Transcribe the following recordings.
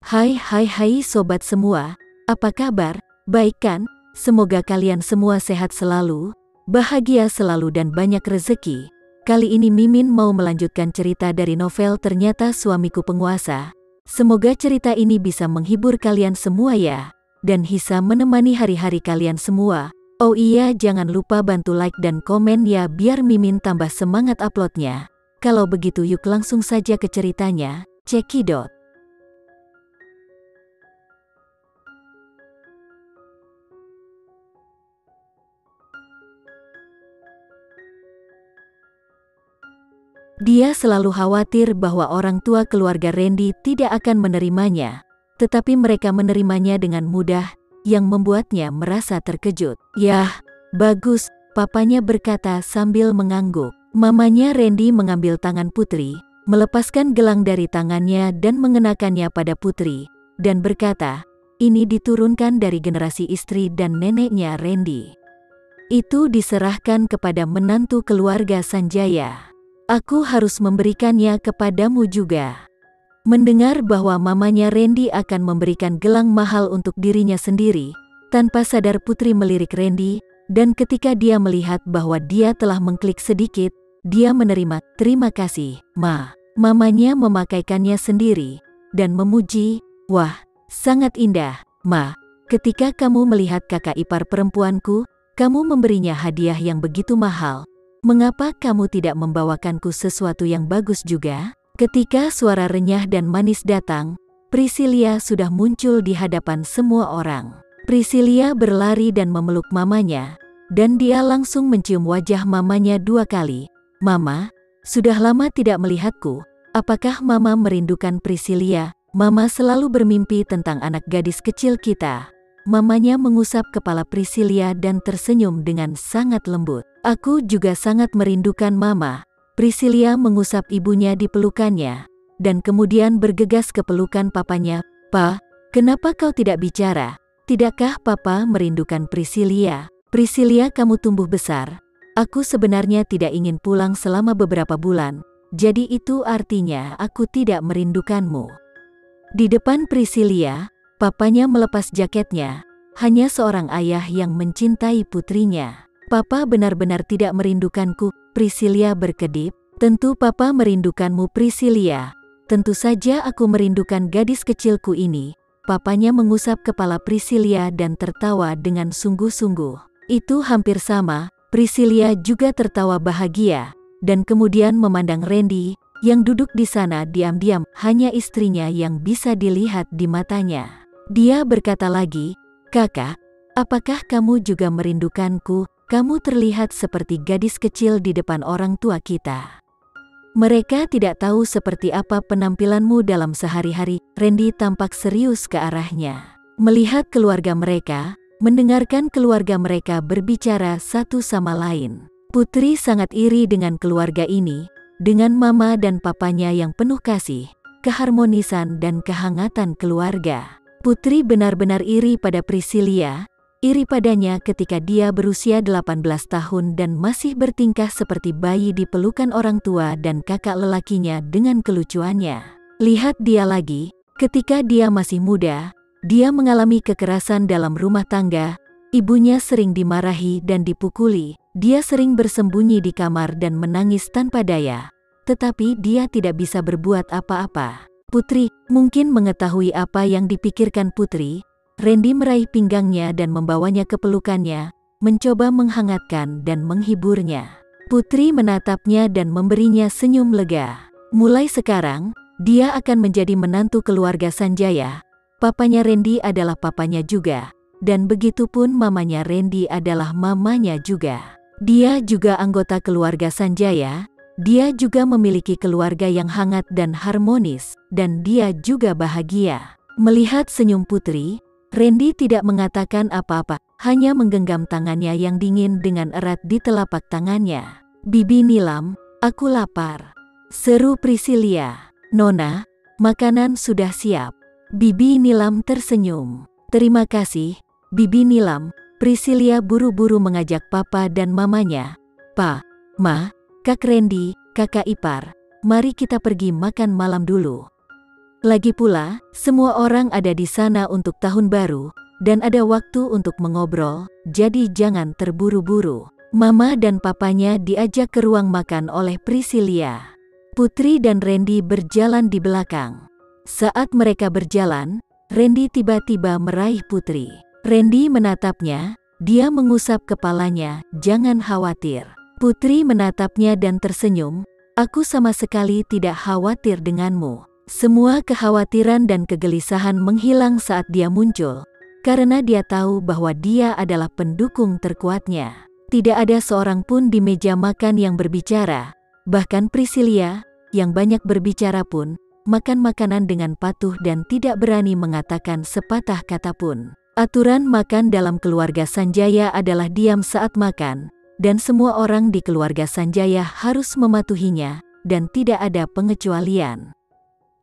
Hai sobat semua, apa kabar? Baik kan? Semoga kalian semua sehat selalu, bahagia selalu dan banyak rezeki. Kali ini Mimin mau melanjutkan cerita dari novel Ternyata Suamiku Penguasa. Semoga cerita ini bisa menghibur kalian semua ya, dan bisa menemani hari-hari kalian semua. Oh iya, jangan lupa bantu like dan komen ya biar Mimin tambah semangat uploadnya. Kalau begitu yuk langsung saja ke ceritanya, cekidot. Dia selalu khawatir bahwa orang tua keluarga Randy tidak akan menerimanya, tetapi mereka menerimanya dengan mudah, yang membuatnya merasa terkejut. Yah, bagus, papanya berkata sambil mengangguk. Mamanya Randy mengambil tangan Putri, melepaskan gelang dari tangannya dan mengenakannya pada Putri, dan berkata, ini diturunkan dari generasi istri dan neneknya Randy. Itu diserahkan kepada menantu keluarga Sanjaya. Aku harus memberikannya kepadamu juga. Mendengar bahwa mamanya Randy akan memberikan gelang mahal untuk dirinya sendiri, tanpa sadar Putri melirik Randy, dan ketika dia melihat bahwa dia telah mengklik sedikit, dia menerima, terima kasih, Ma. Mamanya memakaikannya sendiri, dan memuji, wah, sangat indah, Ma. Ketika kamu melihat kakak ipar perempuanku, kamu memberinya hadiah yang begitu mahal. Mengapa kamu tidak membawakanku sesuatu yang bagus juga? Ketika suara renyah dan manis datang, Priscilia sudah muncul di hadapan semua orang. Priscilia berlari dan memeluk mamanya, dan dia langsung mencium wajah mamanya 2 kali. Mama, sudah lama tidak melihatku. Apakah Mama merindukan Priscilia? Mama selalu bermimpi tentang anak gadis kecil kita. Mamanya mengusap kepala Priscilia dan tersenyum dengan sangat lembut. Aku juga sangat merindukan Mama. Priscilia mengusap ibunya di pelukannya, dan kemudian bergegas ke pelukan papanya. Pa, kenapa kau tidak bicara? Tidakkah Papa merindukan Priscilia? Priscilia, kamu tumbuh besar. Aku sebenarnya tidak ingin pulang selama beberapa bulan, jadi itu artinya aku tidak merindukanmu. Di depan Priscilia, papanya melepas jaketnya, hanya seorang ayah yang mencintai putrinya. Papa benar-benar tidak merindukanku, Priscilia berkedip. Tentu Papa merindukanmu, Priscilia. Tentu saja aku merindukan gadis kecilku ini. Papanya mengusap kepala Priscilia dan tertawa dengan sungguh-sungguh. Itu hampir sama, Priscilia juga tertawa bahagia, dan kemudian memandang Randy, yang duduk di sana diam-diam, hanya istrinya yang bisa dilihat di matanya. Dia berkata lagi, Kakak, apakah kamu juga merindukanku? Kamu terlihat seperti gadis kecil di depan orang tua kita. Mereka tidak tahu seperti apa penampilanmu dalam sehari-hari. Randy tampak serius ke arahnya. Melihat keluarga mereka, mendengarkan keluarga mereka berbicara satu sama lain. Putri sangat iri dengan keluarga ini, dengan mama dan papanya yang penuh kasih, keharmonisan dan kehangatan keluarga. Putri benar-benar iri pada Priscilia. Iri padanya ketika dia berusia 18 tahun dan masih bertingkah seperti bayi di pelukan orang tua dan kakak lelakinya dengan kelucuannya. Lihat dia lagi, ketika dia masih muda, dia mengalami kekerasan dalam rumah tangga, ibunya sering dimarahi dan dipukuli, dia sering bersembunyi di kamar dan menangis tanpa daya, tetapi dia tidak bisa berbuat apa-apa. Putri mungkin mengetahui apa yang dipikirkan Putri. Randy meraih pinggangnya dan membawanya ke pelukannya, mencoba menghangatkan dan menghiburnya. Putri menatapnya dan memberinya senyum lega. Mulai sekarang, dia akan menjadi menantu keluarga Sanjaya. Papanya Randy adalah papanya juga, dan begitupun mamanya Randy adalah mamanya juga. Dia juga anggota keluarga Sanjaya, dia juga memiliki keluarga yang hangat dan harmonis, dan dia juga bahagia. Melihat senyum Putri, Randy tidak mengatakan apa-apa, hanya menggenggam tangannya yang dingin dengan erat di telapak tangannya. Bibi Nilam, aku lapar, seru Priscilia. Nona, makanan sudah siap. Bibi Nilam tersenyum. Terima kasih, Bibi Nilam. Priscilia buru-buru mengajak papa dan mamanya. Pa, Ma, Kak Randy, kakak ipar, mari kita pergi makan malam dulu. Lagi pula, semua orang ada di sana untuk tahun baru, dan ada waktu untuk mengobrol, jadi jangan terburu-buru. Mama dan papanya diajak ke ruang makan oleh Priscilia. Putri dan Randy berjalan di belakang. Saat mereka berjalan, Randy tiba-tiba meraih Putri. Randy menatapnya, dia mengusap kepalanya, jangan khawatir. Putri menatapnya dan tersenyum, aku sama sekali tidak khawatir denganmu. Semua kekhawatiran dan kegelisahan menghilang saat dia muncul, karena dia tahu bahwa dia adalah pendukung terkuatnya. Tidak ada seorang pun di meja makan yang berbicara, bahkan Priscilia, yang banyak berbicara pun, makan makanan dengan patuh dan tidak berani mengatakan sepatah kata pun. Aturan makan dalam keluarga Sanjaya adalah diam saat makan, dan semua orang di keluarga Sanjaya harus mematuhinya, dan tidak ada pengecualian.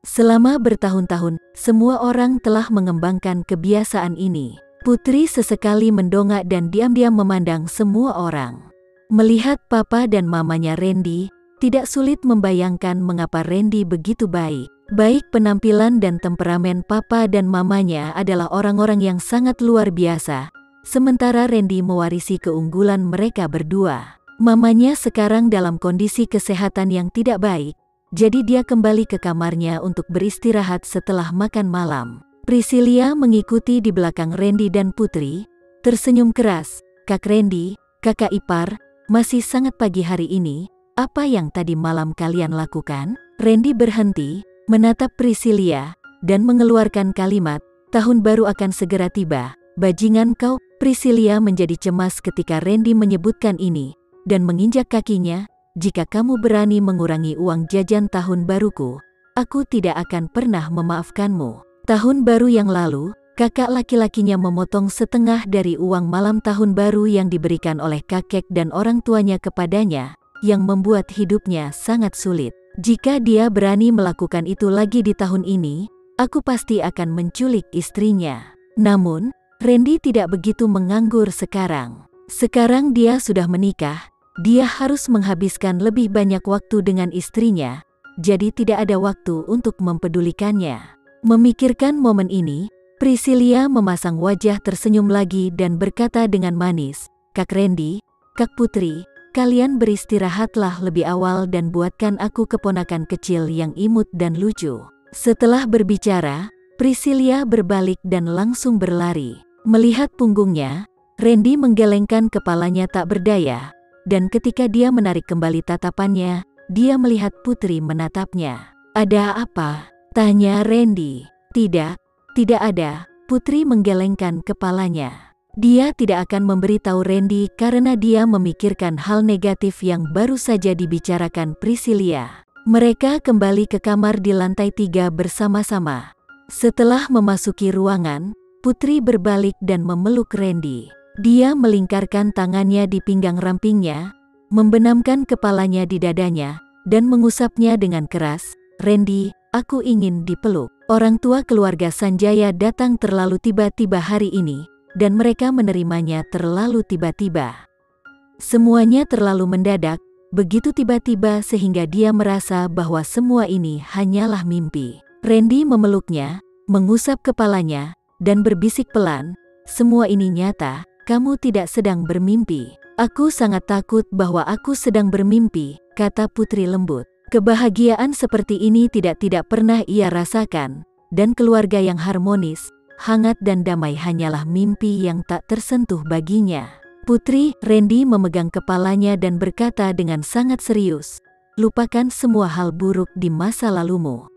Selama bertahun-tahun, semua orang telah mengembangkan kebiasaan ini. Putri sesekali mendongak dan diam-diam memandang semua orang. Melihat papa dan mamanya Randy, tidak sulit membayangkan mengapa Randy begitu baik. Baik penampilan dan temperamen papa dan mamanya adalah orang-orang yang sangat luar biasa, sementara Randy mewarisi keunggulan mereka berdua. Mamanya sekarang dalam kondisi kesehatan yang tidak baik, jadi dia kembali ke kamarnya untuk beristirahat setelah makan malam. Priscilia mengikuti di belakang Randy dan Putri, tersenyum keras. Kak Randy, kakak ipar, masih sangat pagi hari ini, apa yang tadi malam kalian lakukan? Randy berhenti, menatap Priscilia, dan mengeluarkan kalimat, tahun baru akan segera tiba, bajingan kau. Priscilia menjadi cemas ketika Randy menyebutkan ini, dan menginjak kakinya, jika kamu berani mengurangi uang jajan tahun baruku, aku tidak akan pernah memaafkanmu. Tahun baru yang lalu, kakak laki-lakinya memotong setengah dari uang malam tahun baru yang diberikan oleh kakek dan orang tuanya kepadanya, yang membuat hidupnya sangat sulit. Jika dia berani melakukan itu lagi di tahun ini, aku pasti akan menculik istrinya. Namun, Randy tidak begitu menganggur sekarang. Sekarang dia sudah menikah, dia harus menghabiskan lebih banyak waktu dengan istrinya, jadi tidak ada waktu untuk mempedulikannya. Memikirkan momen ini, Priscilia memasang wajah tersenyum lagi dan berkata dengan manis, Kak Randy, Kak Putri, kalian beristirahatlah lebih awal dan buatkan aku keponakan kecil yang imut dan lucu. Setelah berbicara, Priscilia berbalik dan langsung berlari. Melihat punggungnya, Randy menggelengkan kepalanya tak berdaya, dan ketika dia menarik kembali tatapannya, dia melihat Putri menatapnya. Ada apa? Tanya Randy. Tidak ada. Putri menggelengkan kepalanya. Dia tidak akan memberitahu Randy karena dia memikirkan hal negatif yang baru saja dibicarakan Priscilia. Mereka kembali ke kamar di lantai 3 bersama-sama. Setelah memasuki ruangan, Putri berbalik dan memeluk Randy. Dia melingkarkan tangannya di pinggang rampingnya, membenamkan kepalanya di dadanya, dan mengusapnya dengan keras. Randy, aku ingin dipeluk. Orang tua keluarga Sanjaya datang terlalu tiba-tiba hari ini, dan mereka menerimanya terlalu tiba-tiba. Semuanya terlalu mendadak, begitu tiba-tiba sehingga dia merasa bahwa semua ini hanyalah mimpi. Randy memeluknya, mengusap kepalanya, dan berbisik pelan, semua ini nyata, kamu tidak sedang bermimpi. Aku sangat takut bahwa aku sedang bermimpi, kata Putri lembut. Kebahagiaan seperti ini tidak pernah ia rasakan, dan keluarga yang harmonis, hangat dan damai hanyalah mimpi yang tak tersentuh baginya. Putri, Randy memegang kepalanya dan berkata dengan sangat serius, lupakan semua hal buruk di masa lalumu.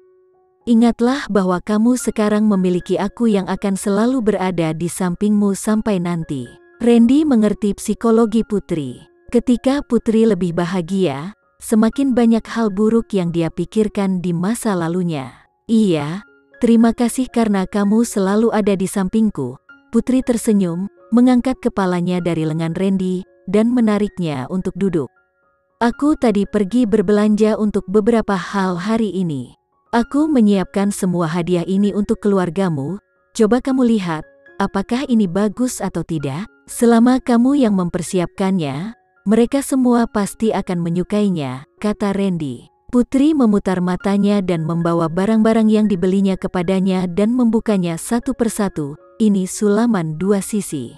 Ingatlah bahwa kamu sekarang memiliki aku yang akan selalu berada di sampingmu sampai nanti. Randy mengerti psikologi Putri. Ketika Putri lebih bahagia, semakin banyak hal buruk yang dia pikirkan di masa lalunya. Iya, terima kasih karena kamu selalu ada di sampingku. Putri tersenyum, mengangkat kepalanya dari lengan Randy, dan menariknya untuk duduk. Aku tadi pergi berbelanja untuk beberapa hal hari ini. Aku menyiapkan semua hadiah ini untuk keluargamu. Coba kamu lihat, apakah ini bagus atau tidak? Selama kamu yang mempersiapkannya, mereka semua pasti akan menyukainya, kata Randy. Putri memutar matanya dan membawa barang-barang yang dibelinya kepadanya dan membukanya satu persatu. Ini sulaman dua sisi.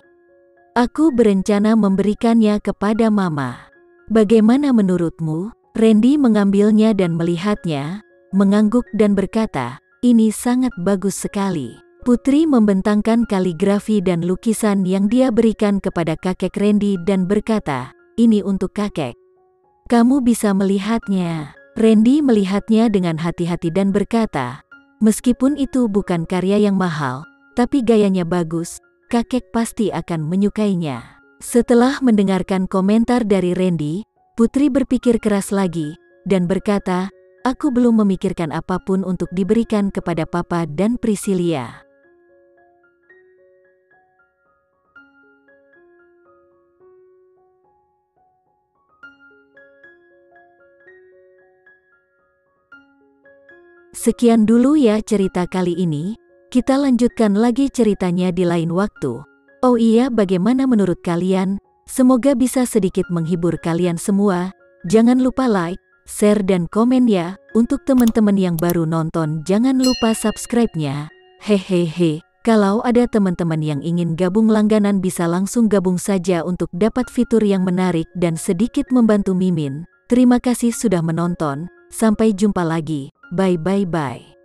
Aku berencana memberikannya kepada Mama. Bagaimana menurutmu? Randy mengambilnya dan melihatnya, mengangguk dan berkata, ini sangat bagus sekali. Putri membentangkan kaligrafi dan lukisan yang dia berikan kepada kakek Randy dan berkata, ini untuk kakek. Kamu bisa melihatnya. Randy melihatnya dengan hati-hati dan berkata, meskipun itu bukan karya yang mahal, tapi gayanya bagus, kakek pasti akan menyukainya. Setelah mendengarkan komentar dari Randy, Putri berpikir keras lagi, dan berkata, aku belum memikirkan apapun untuk diberikan kepada Papa dan Priscilia. Sekian dulu ya cerita kali ini, kita lanjutkan lagi ceritanya di lain waktu. Oh iya, bagaimana menurut kalian? Semoga bisa sedikit menghibur kalian semua. Jangan lupa like, share dan komen ya. Untuk teman-teman yang baru nonton jangan lupa subscribe-nya. Hehehe, kalau ada teman-teman yang ingin gabung langganan bisa langsung gabung saja untuk dapat fitur yang menarik dan sedikit membantu Mimin. Terima kasih sudah menonton, sampai jumpa lagi. Bye bye bye.